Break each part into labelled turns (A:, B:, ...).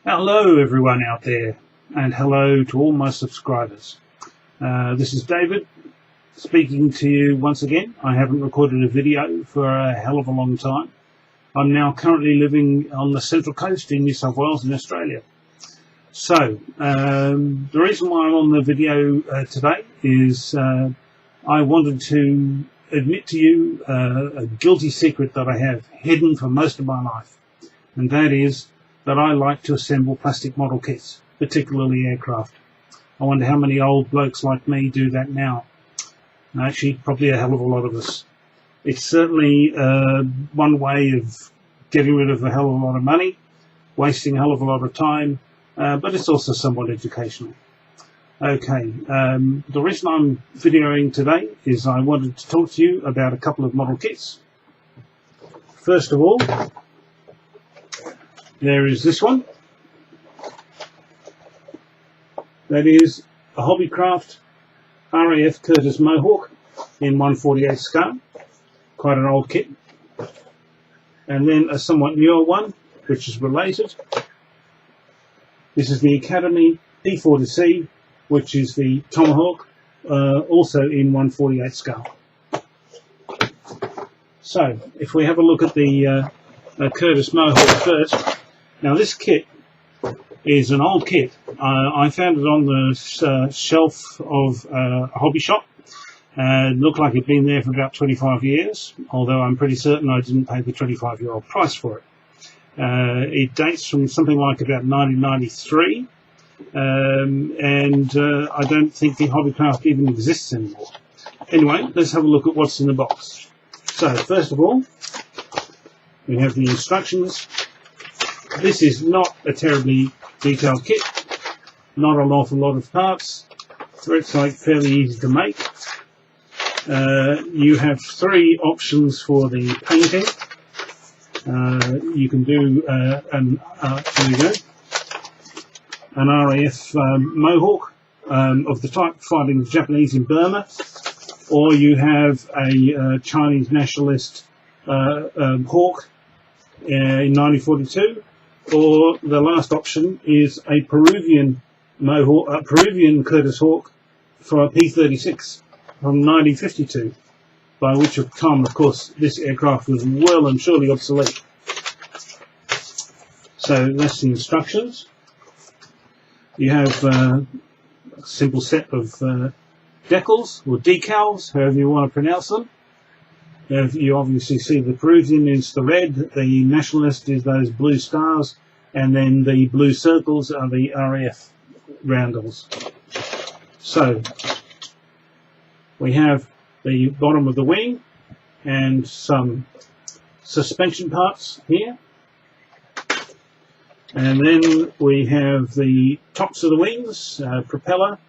A: Hello everyone out there, and hello to all my subscribers. This is David speaking to you once again. I haven't recorded a video for a hell of a long time. I'm now currently living on the Central Coast in New South Wales in Australia. So the reason why I'm on the video today is I wanted to admit to you a guilty secret that I have hidden for most of my life, and that is that I like to assemble plastic model kits, particularly aircraft. I wonder how many old blokes like me do that now. Actually, probably a hell of a lot of us. It's certainly one way of getting rid of a hell of a lot of money, wasting a hell of a lot of time, but it's also somewhat educational. Okay, the reason I'm videoing today is I wanted to talk to you about a couple of model kits. First of all, there is this one. That is a Hobbycraft RAF Curtis Mohawk in 1/48 scale. Quite an old kit. And then a somewhat newer one, which is related. This is the Academy P-40C, which is the Tomahawk, also in 1/48 scale. So, if we have a look at the Curtis Mohawk first. Now this kit is an old kit. I found it on the shelf of a hobby shop. It looked like it'd been there for about 25 years, although I'm pretty certain I didn't pay the 25-year-old price for it. It dates from something like about 1993, and I don't think the Hobbycraft even exists anymore. Anyway, let's have a look at what's in the box. So, first of all, we have the instructions. This is not a terribly detailed kit, not an awful lot of parts. It's like fairly easy to make. You have three options for the painting. You can do there we go, an RAF Mohawk of the type fighting the Japanese in Burma, or you have a Chinese nationalist Hawk in 1942. Or the last option is a Peruvian Mohawk, Peruvian Curtis Hawk for a P-36 from 1952, by which time, of course, this aircraft was well and surely obsolete. So that's the instructions. You have a simple set of decals or decals, however you want to pronounce them. You obviously see the Peruvian is the red, the nationalist is those blue stars, and then the blue circles are the RAF roundels. So, we have the bottom of the wing and some suspension parts here. And then we have the tops of the wings, propeller,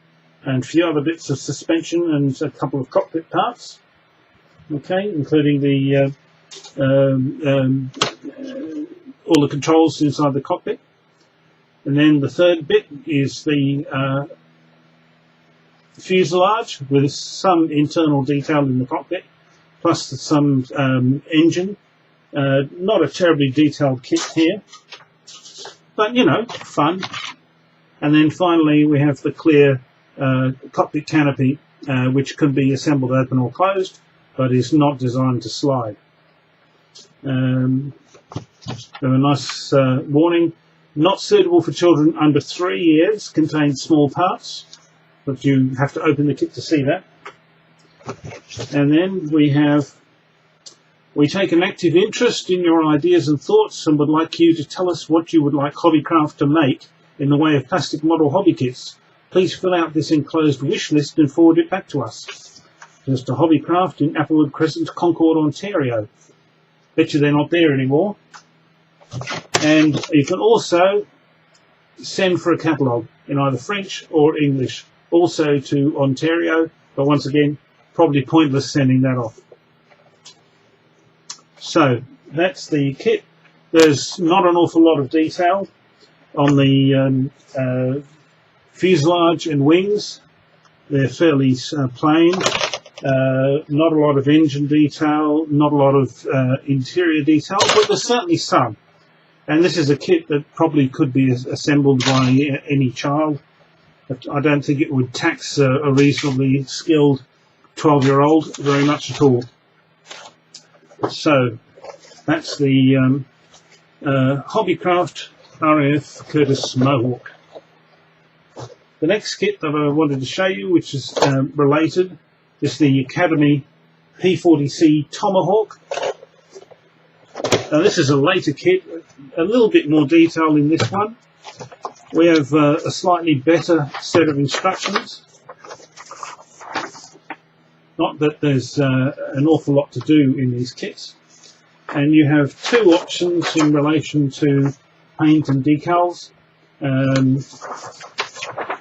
A: and a few other bits of suspension and a couple of cockpit parts. Okay, including the all the controls inside the cockpit. And then the third bit is the fuselage with some internal detail in the cockpit, plus some engine. Not a terribly detailed kit here, but you know, fun. And then finally we have the clear cockpit canopy, which can be assembled open or closed, but is not designed to slide. A nice warning: not suitable for children under 3 years, contains small parts, but you have to open the kit to see that. And then we take an active interest in your ideas and thoughts and would like you to tell us what you would like Hobbycraft to make in the way of plastic model hobby kits. Please fill out this enclosed wish list and forward it back to us. Just a Hobbycraft in Applewood Crescent, Concord, Ontario. Bet you they're not there anymore. And you can also send for a catalogue in either French or English, also to Ontario, but once again, probably pointless sending that off. So, that's the kit. There's not an awful lot of detail on the fuselage and wings. They're fairly plain. Not a lot of engine detail, not a lot of interior detail, but there's certainly some. And this is a kit that probably could be assembled by any child. But I don't think it would tax a reasonably skilled 12-year-old very much at all. So that's the Hobbycraft RAF Curtis Mohawk. The next kit that I wanted to show you, which is related, is the Academy P-40C Tomahawk. Now this is a later kit, a little bit more detail in this one. We have a slightly better set of instructions. Not that there's an awful lot to do in these kits. And you have two options in relation to paint and decals.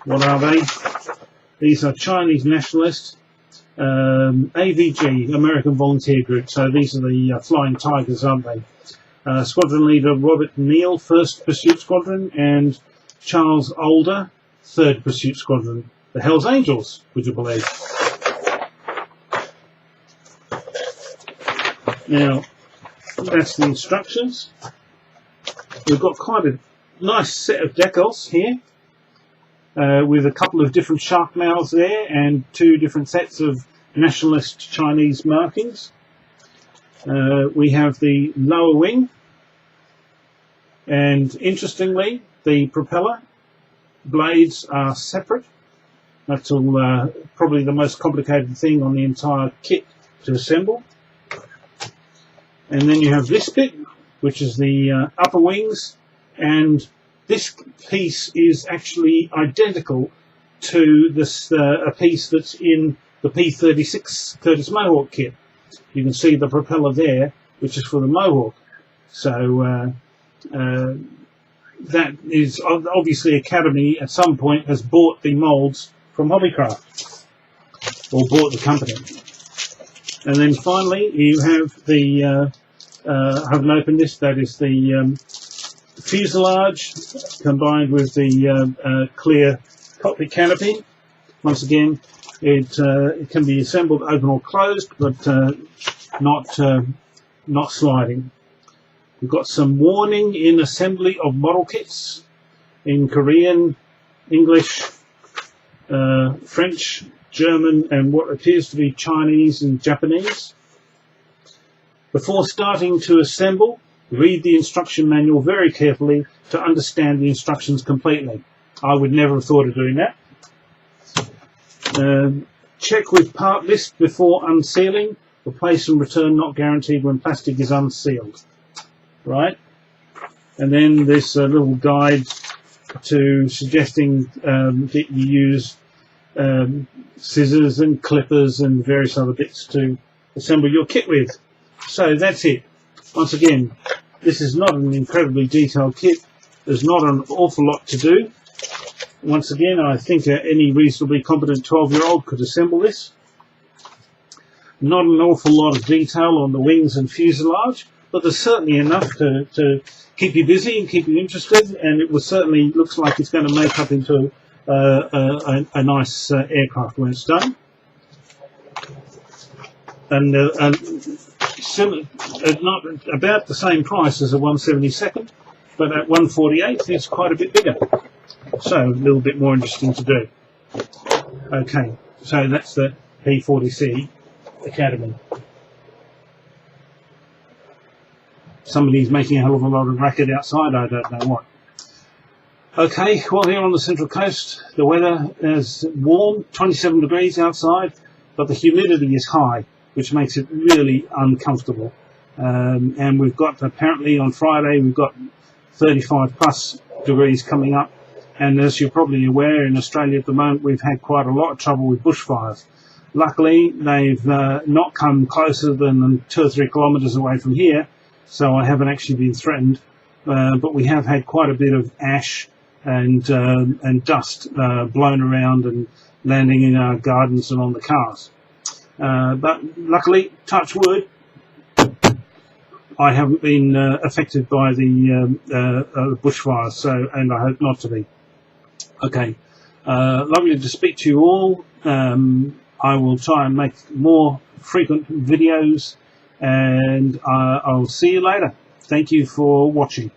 A: What are they? These are Chinese nationalists. AVG, American Volunteer Group. So these are the Flying Tigers, aren't they? Squadron Leader Robert Neal, 1st Pursuit Squadron, and Charles Older, 3rd Pursuit Squadron. The Hells Angels, would you believe? Now, that's the instructions. We've got quite a nice set of decals here, with a couple of different shark mouths there and 2 different sets of nationalist Chinese markings. We have the lower wing, and interestingly, the propeller blades are separate. That's all, probably the most complicated thing on the entire kit to assemble. And then you have this bit, which is the upper wings, and this piece is actually identical to this a piece that's in the P-36 Curtis Mohawk kit. You can see the propeller there, which is for the Mohawk. So that is obviously Academy at some point has bought the molds from Hobbycraft, or bought the company. And then finally you have the I haven't opened this, that is the fuselage combined with the clear cockpit canopy. Once again, it can be assembled open or closed, but not sliding. We've got some warning in assembly of model kits in Korean, English, French, German, and what appears to be Chinese and Japanese. Before starting to assemble, read the instruction manual very carefully to understand the instructions completely. I would never have thought of doing that. Check with part list before unsealing. Replace and return not guaranteed when plastic is unsealed. Right? And then there's a little guide to suggesting that you use scissors and clippers and various other bits to assemble your kit with. So that's it. Once again, this is not an incredibly detailed kit. There's not an awful lot to do. Once again, I think any reasonably competent 12-year-old could assemble this. Not an awful lot of detail on the wings and fuselage, but there's certainly enough to keep you busy and keep you interested, and it was certainly looks like it's going to make up into a nice aircraft when it's done. And not about the same price as a 172nd, but at 148 it's quite a bit bigger. So a little bit more interesting to do. Okay, so that's the P-40C Academy. Somebody's making a hell of a lot of racket outside, I don't know what. Okay, well, here on the Central Coast, the weather is warm, 27 degrees outside, but the humidity is high, which makes it really uncomfortable. And we've got, apparently on Friday, we've got 35 plus degrees coming up. And as you're probably aware, in Australia at the moment, we've had quite a lot of trouble with bushfires. Luckily, they've not come closer than 2 or 3 kilometres away from here, so I haven't actually been threatened. But we have had quite a bit of ash and dust blown around and landing in our gardens and on the cars. But luckily, touch wood, I haven't been affected by the bushfires, so, and I hope not to be. Okay, lovely to speak to you all. I will try and make more frequent videos, and I'll see you later. Thank you for watching.